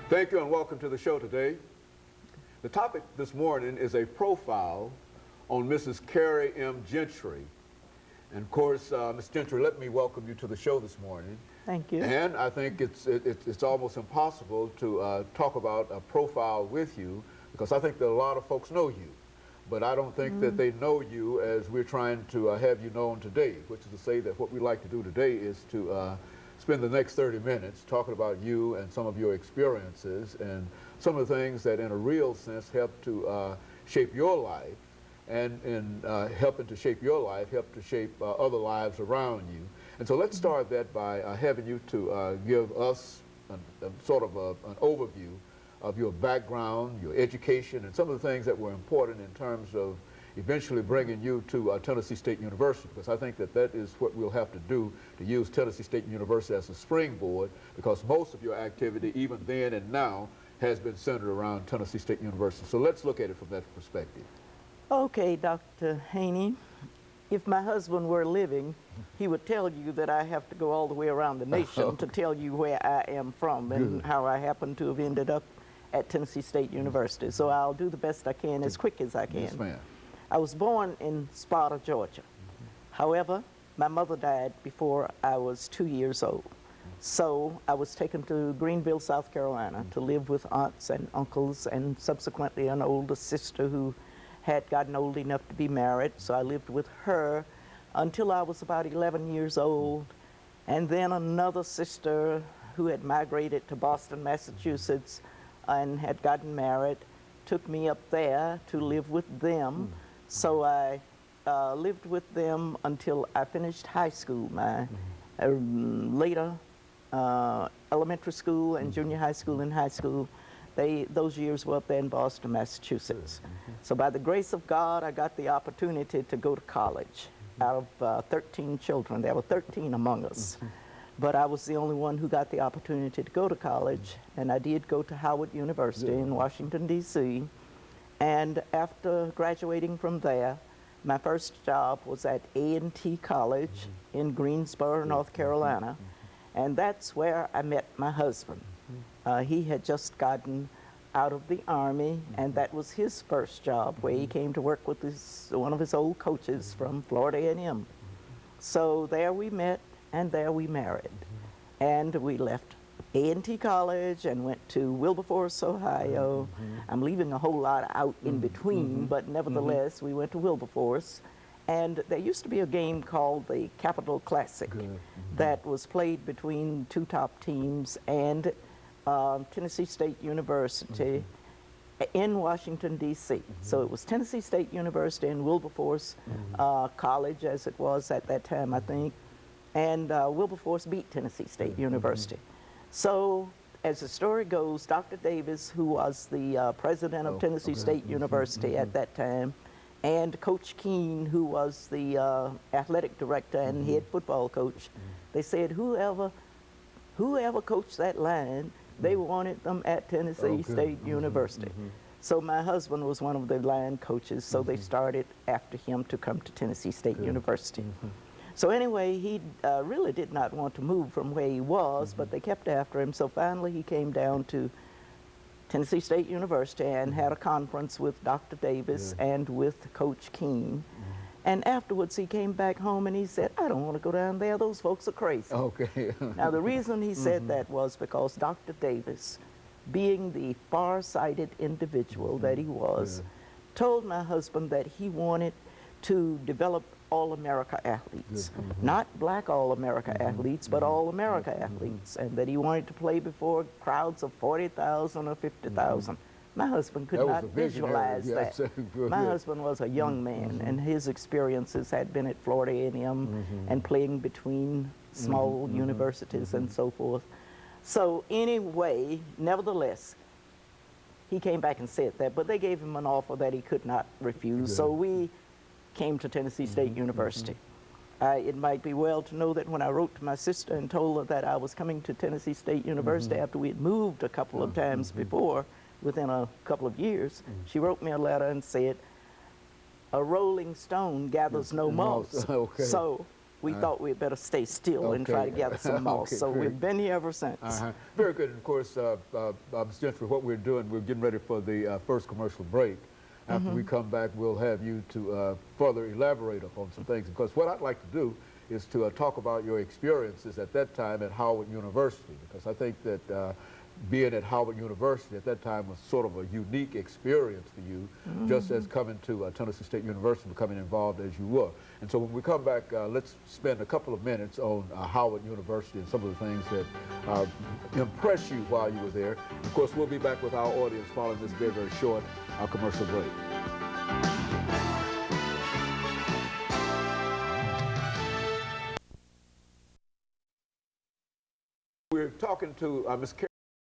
Thank you and welcome to the show today. The topic this morning is a profile on Mrs. Carrie M. Gentry. And of course, Ms. Gentry, let me welcome you to the show this morning. Thank you. And I think it's almost impossible to talk about a profile with you, because I think that a lot of folks know you. But I don't think that they know you as we're trying to have you known today, which is to say that what we'd like to do today is to spend the next 30 minutes talking about you and some of your experiences and some of the things that in a real sense help to shape your life, and in helping to shape your life, help to shape other lives around you. And so let's start that by having you to give us sort of an overview of your background, your education, and some of the things that were important in terms of eventually bringing you to Tennessee State University, because I think that that is what we'll have to do, to use Tennessee State University as a springboard, because most of your activity, even then and now, has been centered around Tennessee State University. So let's look at it from that perspective. Okay, Dr. Haney, if my husband were living, he would tell you that I have to go all the way around the nation to tell you where I am from and how I happen to have ended up at Tennessee State University. So I'll do the best I can as quick as I can. Yes, ma'am. I was born in Sparta, Georgia. However, my mother died before I was 2 years old. So I was taken to Greenville, South Carolina to live with aunts and uncles and subsequently an older sister who had gotten old enough to be married. So I lived with her until I was about 11 years old. And then another sister who had migrated to Boston, Massachusetts and had gotten married took me up there to live with them. So I lived with them until I finished high school. My later elementary school and junior high school and high school, those years were up there in Boston, Massachusetts. So by the grace of God, I got the opportunity to go to college. Out of 13 children, there were 13 among us. But I was the only one who got the opportunity to go to college, and I did go to Howard University in Washington, D.C. And after graduating from there, my first job was at A&T College in Greensboro, North Carolina, and that's where I met my husband. He had just gotten out of the Army, and that was his first job, where he came to work with one of his old coaches from Florida A&M. So there we met, and there we married. And we left A&T College and went to Wilberforce, Ohio. I'm leaving a whole lot out in between, but nevertheless, we went to Wilberforce. And there used to be a game called the Capital Classic that was played between two top teams and Tennessee State University in Washington, D.C. So it was Tennessee State University and Wilberforce College, as it was at that time, I think. And Wilberforce beat Tennessee State University. So, as the story goes, Dr. Davis, who was the president of Tennessee State University at that time, and Coach Keene, who was the athletic director and head football coach, they said whoever coached that line, they wanted them at Tennessee State University. So my husband was one of the line coaches, so they started after him to come to Tennessee State University. So anyway, he really did not want to move from where he was, but they kept after him. So finally he came down to Tennessee State University and had a conference with Dr. Davis and with Coach Keene. And afterwards he came back home and he said, I don't want to go down there, those folks are crazy. Okay. Now the reason he said that was because Dr. Davis, being the far-sighted individual that he was, told my husband that he wanted to develop All-America athletes. Not black All-America athletes, but All-America athletes, and that he wanted to play before crowds of 40,000 or 50,000. My husband could not visualize that. My husband was a young man, and his experiences had been at Florida A&M and playing between small universities and so forth. So anyway, nevertheless, he came back and said that, but they gave him an offer that he could not refuse. So we came to Tennessee State University. It might be well to know that when I wrote to my sister and told her that I was coming to Tennessee State University after we had moved a couple of times before, within a couple of years, she wrote me a letter and said, a rolling stone gathers no moss. So we thought we'd better stay still and try to gather some moss. Okay, So great. we've been here ever since. Very good. And of course, Ms. Gentry, what we're doing, we're getting ready for the first commercial break. After we come back, we'll have you to further elaborate upon some things. Because what I'd like to do is to talk about your experiences at that time at Howard University, because I think that being at Howard University at that time was sort of a unique experience for you, just as coming to Tennessee State University, becoming involved as you were. And so when we come back, let's spend a couple of minutes on Howard University and some of the things that impressed you while you were there. Of course, we'll be back with our audience following this very, very short commercial break. We're talking to Ms.